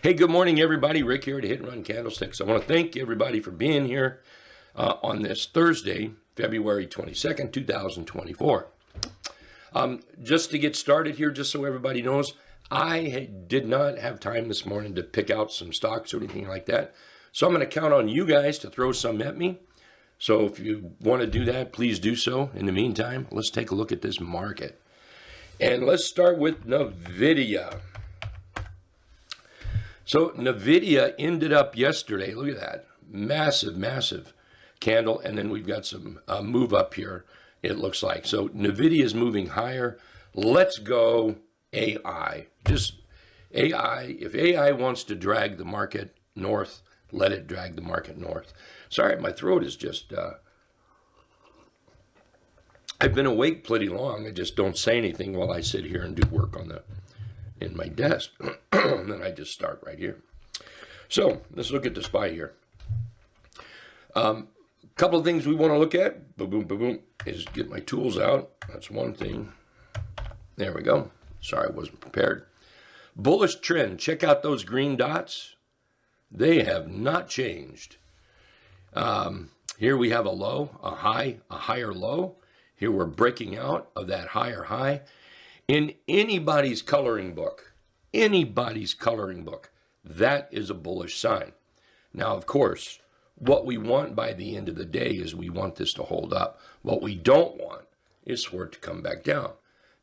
Hey, good morning, everybody. Rick here at Hit and Run Candlesticks. I want to thank everybody for being here on this Thursday, February 22nd, 2024. Just to get started here, just so everybody knows, I did not have time this morning to pick out some stocks or anything like that. So I'm going to count on you guys to throw some at me. So if you want to do that, please do so. In the meantime, let's take a look at this market. And let's start with NVIDIA. So NVIDIA ended up yesterday, look at that, massive candle, and then we've got some move up here, it looks like. So NVIDIA is moving higher. Let's go AI. Just AI, if AI wants to drag the market north, let it drag the market north. Sorry, my throat is just, I've been awake pretty long. I just don't say anything while I sit here and do work in my desk. And then I just start right here. So let's look at the SPY here. Couple of things we want to look at, boom, is get my tools out. That's one thing. There we go. Sorry, I wasn't prepared. Bullish trend. Check out those green dots. They have not changed. Here we have a low, a high, a higher low. Here we're breaking out of that higher high. In anybody's coloring book, that is a bullish sign. Now, of course, what we want by the end of the day is we want this to hold up. What we don't want is for it to come back down,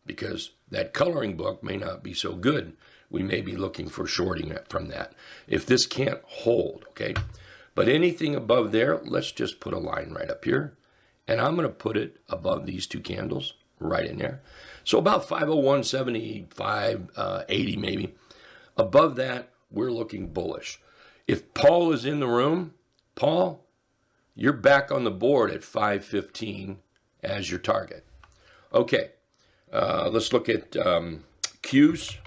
because that coloring book may not be so good. We may be looking for shorting it from that if this can't hold, okay? But anything above there, let's just put a line right up here, and I'm going to put it above these two candles right in there. So about 501.75, 80 maybe. Above that, we're looking bullish. If Paul is in the room, Paul, you're back on the board at 515 as your target. Okay, let's look at Qs.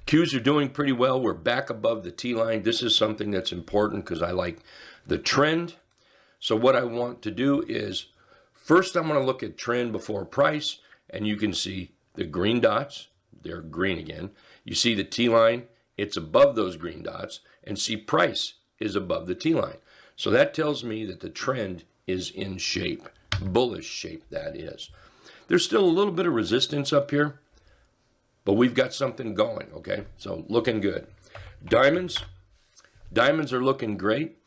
Qs are doing pretty well. We're back above the T line. This is something that's important because I like the trend. So what I want to do is, first I'm going to look at trend before price, and you can see the green dots. They're green again. You see the T line, it's above those green dots, and see price is above the T line. So that tells me that the trend is in shape, bullish shape that is. There's still a little bit of resistance up here, but we've got something going, okay? So looking good. Diamonds are looking great.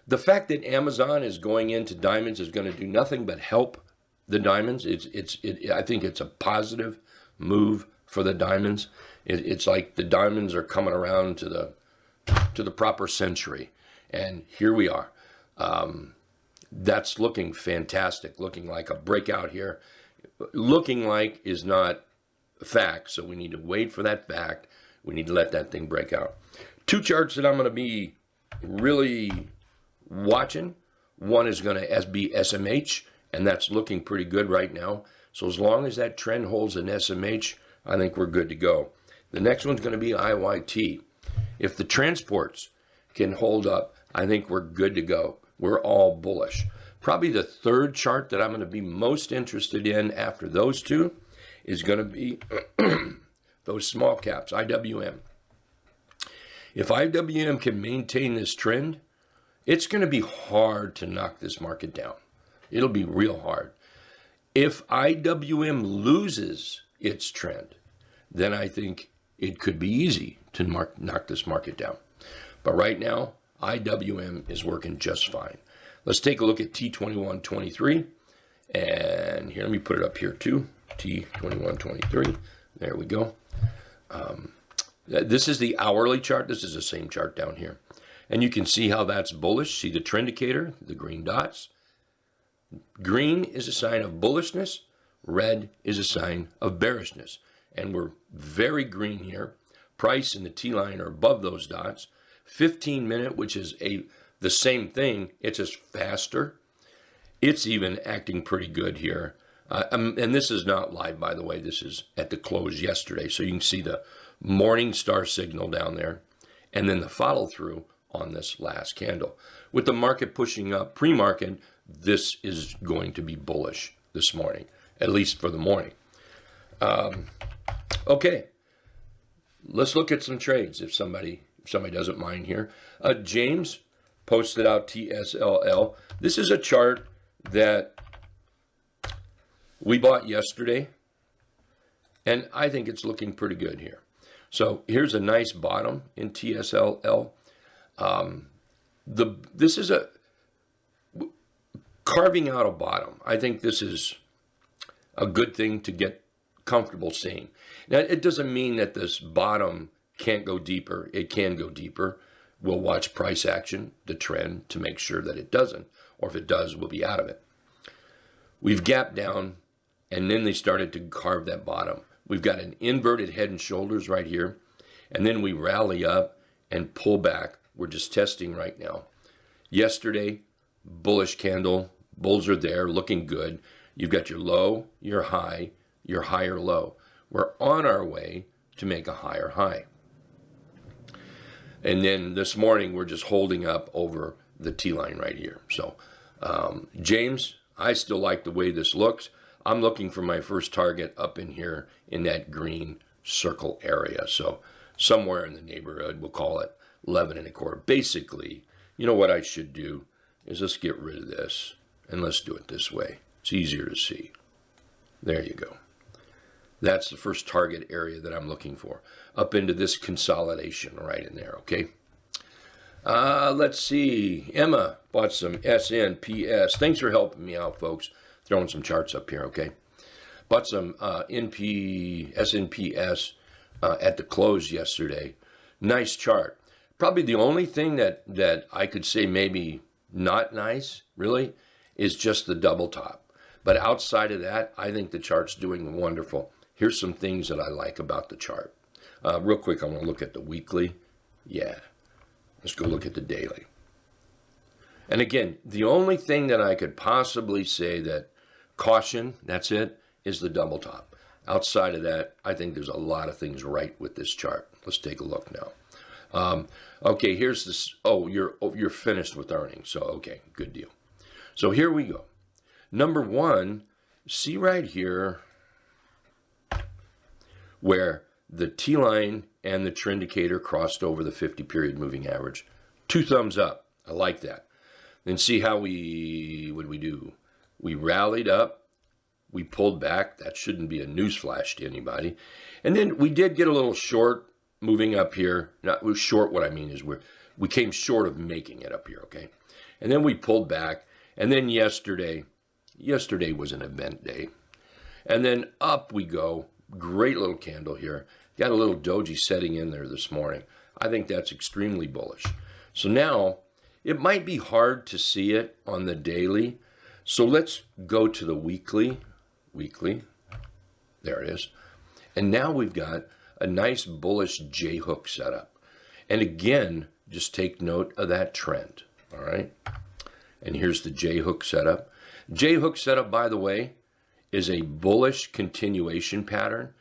The fact that Amazon is going into diamonds is going to do nothing but help the diamonds. I think it's a positive move for the diamonds. It's like the diamonds are coming around to the proper century, and here we are. That's looking fantastic, looking like a breakout here. Looking like is not a fact, so we need to wait for that fact. We need to let that thing break out. Two charts that I'm going to be really watching. One is going to be SMH, and that's looking pretty good right now. So as long as that trend holds in SMH, I think we're good to go. The next one's going to be IYT. If the transports can hold up, I think we're good to go. We're all bullish. Probably the third chart that I'm going to be most interested in after those two is going to be those small caps, IWM. If IWM can maintain this trend, it's going to be hard to knock this market down. It'll be real hard. If IWM loses its trend, then I think it could be easy to knock this market down. But right now, IWM is working just fine. Let's take a look at T2123. And here, let me put it up here too. T2123. There we go. This is the hourly chart. This is the same chart down here. And you can see how that's bullish. See the trend indicator, the green dots. Green is a sign of bullishness. Red is a sign of bearishness. And we're very green here. Price and the T line are above those dots. 15-minute, which is the same thing. It's just faster. It's even acting pretty good here. And this is not live, by the way. This is at the close yesterday. So you can see the morning star signal down there. And then the follow through on this last candle. With the market pushing up pre-market, this is going to be bullish this morning, at least for the morning. Okay, let's look at some trades if somebody doesn't mind here. James posted out TSLL. This is a chart that we bought yesterday, and I think it's looking pretty good here. So here's a nice bottom in TSLL. This is a carving out a bottom. I think this is a good thing to get comfortable seeing. Now, it doesn't mean that this bottom can't go deeper. It can go deeper. We'll watch price action, the trend, to make sure that it doesn't. Or if it does, we'll be out of it. We've gapped down, and then they started to carve that bottom. We've got an inverted head and shoulders right here, and then we rally up and pull back. We're just testing right now. Yesterday, bullish candle. Bulls are there, looking good. You've got your low, your high, your higher low. We're on our way to make a higher high. And then this morning, we're just holding up over the T-line right here. So, James, I still like the way this looks. I'm looking for my first target up in here in that green circle area. So somewhere in the neighborhood, we'll call it 11 1/4. Basically, you know what I should do is let's get rid of this and let's do it this way. It's easier to see. There you go. That's the first target area that I'm looking for. Up into this consolidation right in there, okay? Let's see. Emma bought some SNPS. Thanks for helping me out, folks. Throwing some charts up here, okay? Bought some SNPS at the close yesterday. Nice chart. Probably the only thing that I could say maybe not nice, really, is just the double top. But outside of that, I think the chart's doing wonderful. Here's some things that I like about the chart. Real quick, I'm going to look at the weekly. Yeah. Let's go look at the daily. And again, the only thing that I could possibly say that caution, that's it, is the double top. Outside of that, I think there's a lot of things right with this chart. Let's take a look now. Okay, here's this. Oh, you're finished with earnings. So, okay, good deal. So here we go. Number one, see right here where the T-line and the Trendicator crossed over the 50-period moving average. 2 thumbs up. I like that. Then see how what did we do? We rallied up. We pulled back. That shouldn't be a newsflash to anybody. And then we did get a little short moving up here. Not short, what I mean is we came short of making it up here, okay? And then we pulled back. And then yesterday was an event day. And then up we go. Great little candle here. Got a little doji setting in there this morning. I think that's extremely bullish. So now, it might be hard to see it on the daily. So let's go to the weekly. There it is. And now we've got a nice bullish J-hook setup. And again, just take note of that trend. All right. And here's the J-hook setup. J-hook setup, by the way, is a bullish continuation pattern.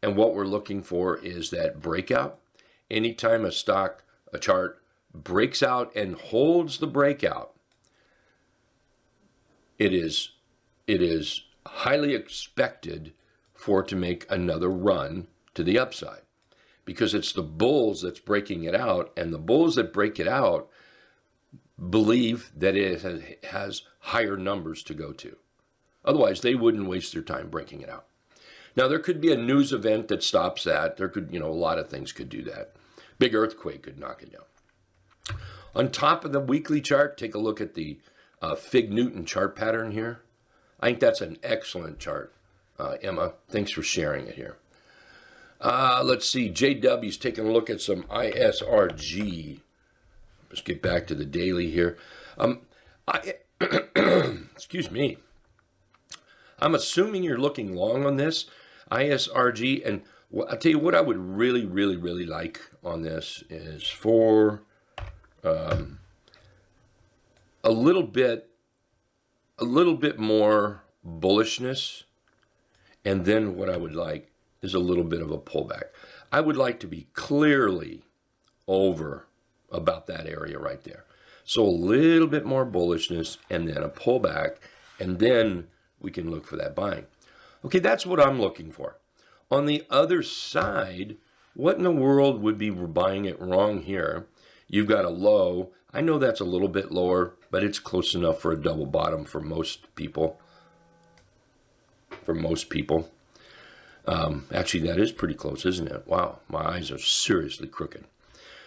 And what we're looking for is that breakout. Anytime a chart breaks out and holds the breakout, it is highly expected for it to make another run to the upside, because it's the bulls that's breaking it out, and the bulls that break it out believe that it has higher numbers to go to. Otherwise, they wouldn't waste their time breaking it out. Now, there could be a news event that stops that. There could, a lot of things could do that. Big earthquake could knock it down. On top of the weekly chart, take a look at the Fig Newton chart pattern here. I think that's an excellent chart, Emma. Thanks for sharing it here. Let's see. JW's taking a look at some ISRG. Let's get back to the daily here. Excuse me. I'm assuming you're looking long on this ISRG, and I'll tell you what I would really, really, really like on this is for a little bit more bullishness, and then what I would like is a little bit of a pullback. I would like to be clearly over about that area right there. So a little bit more bullishness and then a pullback, and then we can look for that buying. Okay, that's what I'm looking for. On the other side, What in the world would be buying it wrong here? You've got a low. I know that's a little bit lower, but it's close enough for a double bottom for most people. Actually, that is pretty close, isn't it? Wow, my eyes are seriously crooked.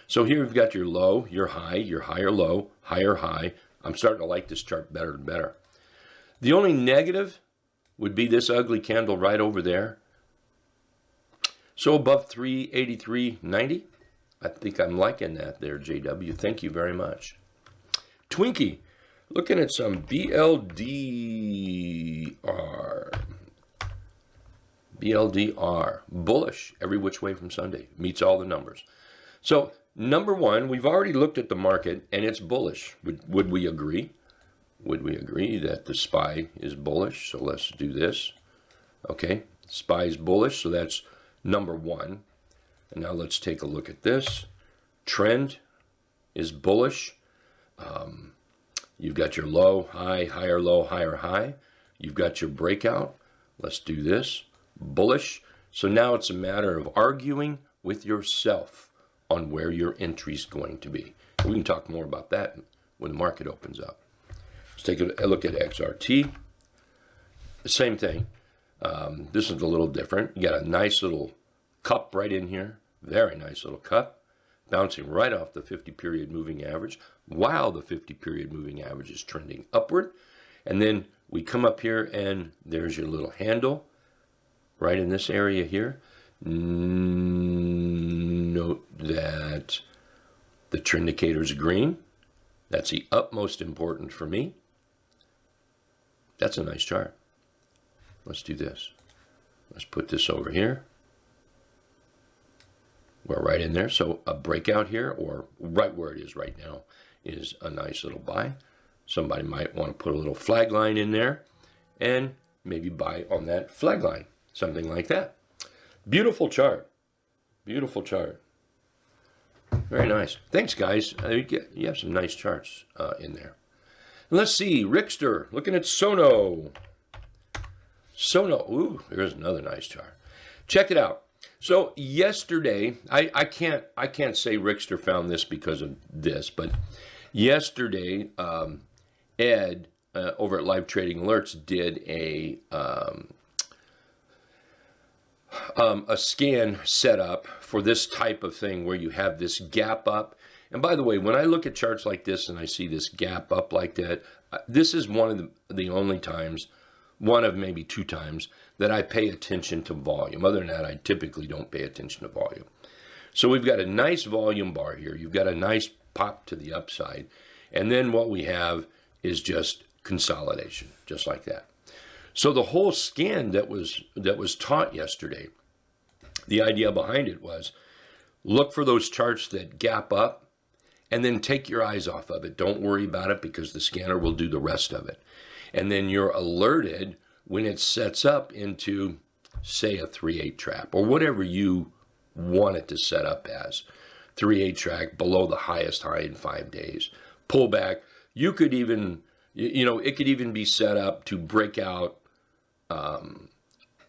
So here you've got your low, your higher low, higher high. I'm starting to like this chart better and better. The only negative would be this ugly candle right over there. So above 383.90. I think I'm liking that there, JW. Thank you very much. Twinkie, looking at some BLDR. BLDR, bullish every which way from Sunday. Meets all the numbers. So number one, we've already looked at the market and it's bullish. Would we agree? Would we agree that the SPY is bullish? So let's do this. Okay, SPY is bullish, so that's number one. And now let's take a look at this. Trend is bullish. You've got your low, high, higher low, higher high. You've got your breakout. Let's do this. Bullish. So now it's a matter of arguing with yourself on where your entry is going to be. We can talk more about that when the market opens up. Let's take a look at XRT. The same thing. This is a little different. You got a nice little cup right in here. Very nice little cup. Bouncing right off the 50-period moving average while the 50-period moving average is trending upward. And then we come up here and there's your little handle right in this area here. Note that the trend indicator is green. That's the utmost important for me. That's a nice chart. Let's do this. Let's put this over here. We're right in there. So a breakout here, or right where it is right now, is a nice little buy. Somebody might want to put a little flag line in there and maybe buy on that flag line, something like that. Beautiful chart. Beautiful chart. Very nice. Thanks, guys. You have some nice charts in there. And let's see. Rickster, looking at Sono. Sono. Ooh, there's another nice chart. Check it out. So yesterday, I can't say Rickster found this because of this, but yesterday, Ed over at Live Trading Alerts did a scan setup for this type of thing where you have this gap up. And by the way, when I look at charts like this and I see this gap up like that, this is one of the only times, one of maybe two times, that I pay attention to volume. Other than that, I typically don't pay attention to volume. So we've got a nice volume bar here. You've got a nice pop to the upside. And then what we have is just consolidation, just like that. So the whole scan that was taught yesterday, the idea behind it was look for those charts that gap up and then take your eyes off of it. Don't worry about it because the scanner will do the rest of it. And then you're alerted when it sets up into, say, a 3/8 trap or whatever you want it to set up as. 3/8 track below the highest high in 5 days. Pullback. You could even, it could even be set up to break out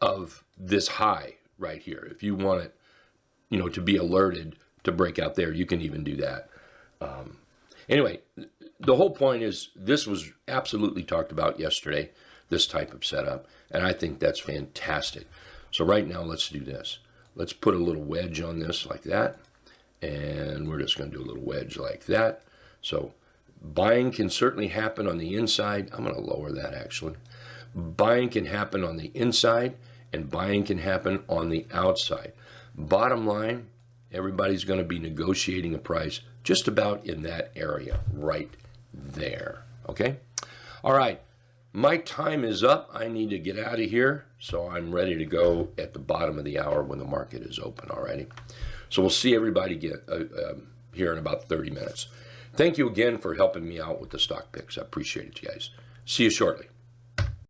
of this high right here. If you want it, to be alerted to break out there, you can even do that. Anyway, the whole point is this was absolutely talked about yesterday, this type of setup, and I think that's fantastic. So right now, let's do this. Let's put a little wedge on this like that, and we're just going to do a little wedge like that. So buying can certainly happen on the inside. I'm going to lower that actually. Buying can happen on the inside, and buying can happen on the outside. Bottom line, everybody's going to be negotiating a price just about in that area right there. Okay? All right. My time is up. I need to get out of here, so I'm ready to go at the bottom of the hour when the market is open already. So we'll see everybody here in about 30 minutes. Thank you again for helping me out with the stock picks. I appreciate it, you guys. See you shortly.